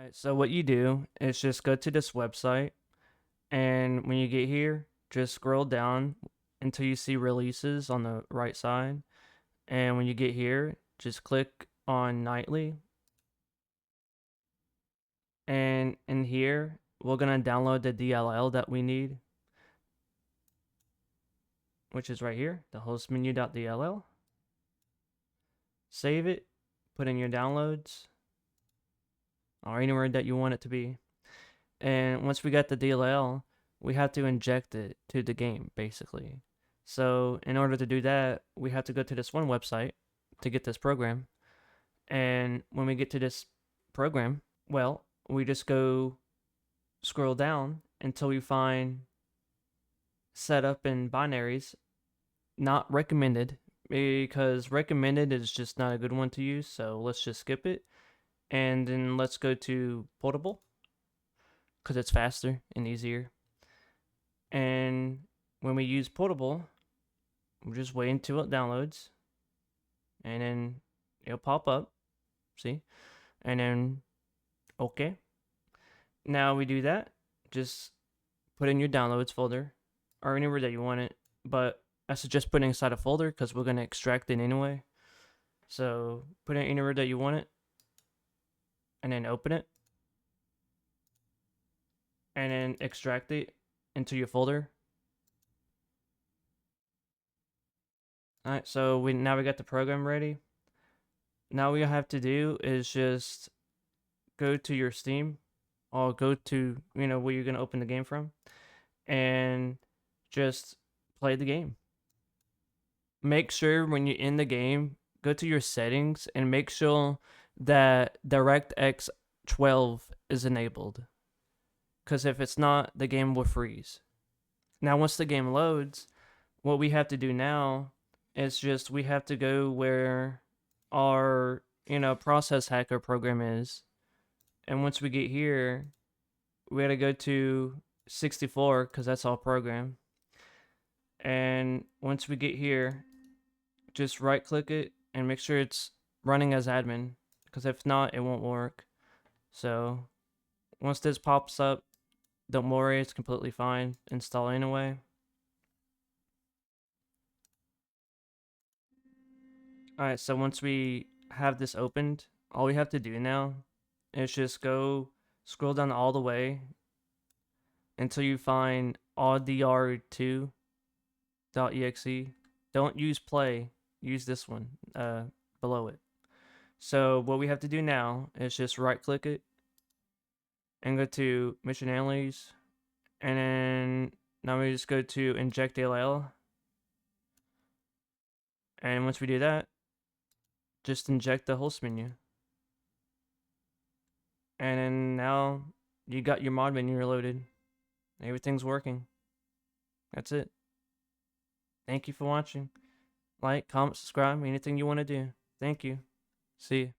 Alright, so what you do is just go to this website, and when you get here, just scroll down until you see releases on the right side. And when you get here, just click on nightly. And in here, we're going to download the DLL that we need, which is right here, the hostmenu.dll. Save it, put in your downloads, or anywhere that you want it to be. And once we got the DLL, we have to inject it to the game, basically. So in order to do that, we have to go to this one website to get this program. And when we get to this program, well, we just go scroll down until we find setup in binaries, not recommended, because recommended is just not a good one to use. So let's just skip it. And then let's go to portable, because it's faster and easier. And when we use portable, we're just waiting until it downloads, and then it'll pop up, see, and then okay. Now we do that, just put in your downloads folder or anywhere that you want it, but I suggest putting inside a folder because we're going to extract it anyway. So put it anywhere that you want it, and then open it, and then extract it into your folder. Alright, so now we got the program ready. Now what you have to do is just go to your Steam, or go to, where you're going to open the game from, and just play the game. Make sure when you're in the game, go to your settings and make sure that DirectX 12 is enabled. Because if it's not, the game will freeze. Now, once the game loads, what we have to do now is just we have to go where our, process hacker program is. And once we get here, we got to go to 64 because that's our program. And once we get here, just right click it and make sure it's running as admin, because if not, it won't work. So once this pops up, don't worry, it's completely fine. Install anyway. Alright, so once we have this opened, all we have to do now is just go scroll down all the way until you find audr2.exe. Don't use play, use this one below it. So what we have to do now is just right click it and go to mission analyses, and then now we just go to inject DLL. And once we do that, just inject the host menu. And then now you got your mod menu reloaded. Everything's working. That's it. Thank you for watching. Like, comment, subscribe, anything you want to do. Thank you. See you.